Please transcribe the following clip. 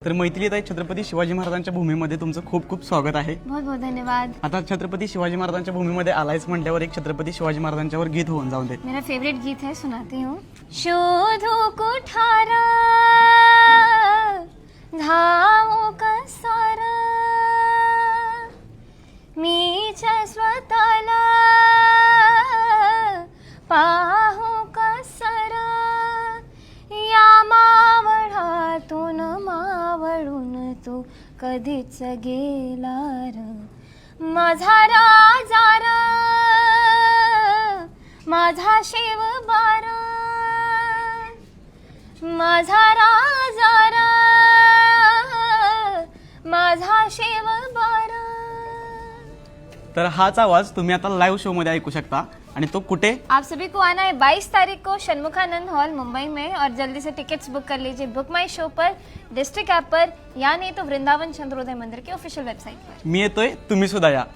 तर मैथिलीताई, छत्रपती शिवाजी महाराजांच्या भूमीमध्ये तुमचं खूप खूप स्वागत आहे। बहुत बहुत धन्यवाद। आता छत्रपती शिवाजी महाराजांच्या भूमीमध्ये आलायच म्हटल्यावर एक छत्रपती शिवाजी महाराजांच्यावर गीत होऊन जाऊन दे। मेरा फेवरेट गीत है, सुनाती हूँ। शोधू कुठारा धावू कसारा मीच्या स्वतःला पाहू कसारा या मावळातून मावळून तू कधीच गेला र माझा राजा र माझा शिवबार माझा राजा र माझा शिवबार। तर हाच आवाज तुम्ही आता लाईव्ह शो मध्ये ऐकू शकता आणि तो कुठे? आप सभी को आना है 22 तारीख को षणमुखानंद हॉल मुंबई में, और जल्दी से टिकट्स बुक कर लीजिए बुक माई शो पर, डिस्ट्रिक्ट ऐप पर, या नहीं तो वृंदावन चंद्रोदय मंदिर की ऑफिशियल वेबसाइट पर। मी येतोय, तुम्ही सुद्धा या।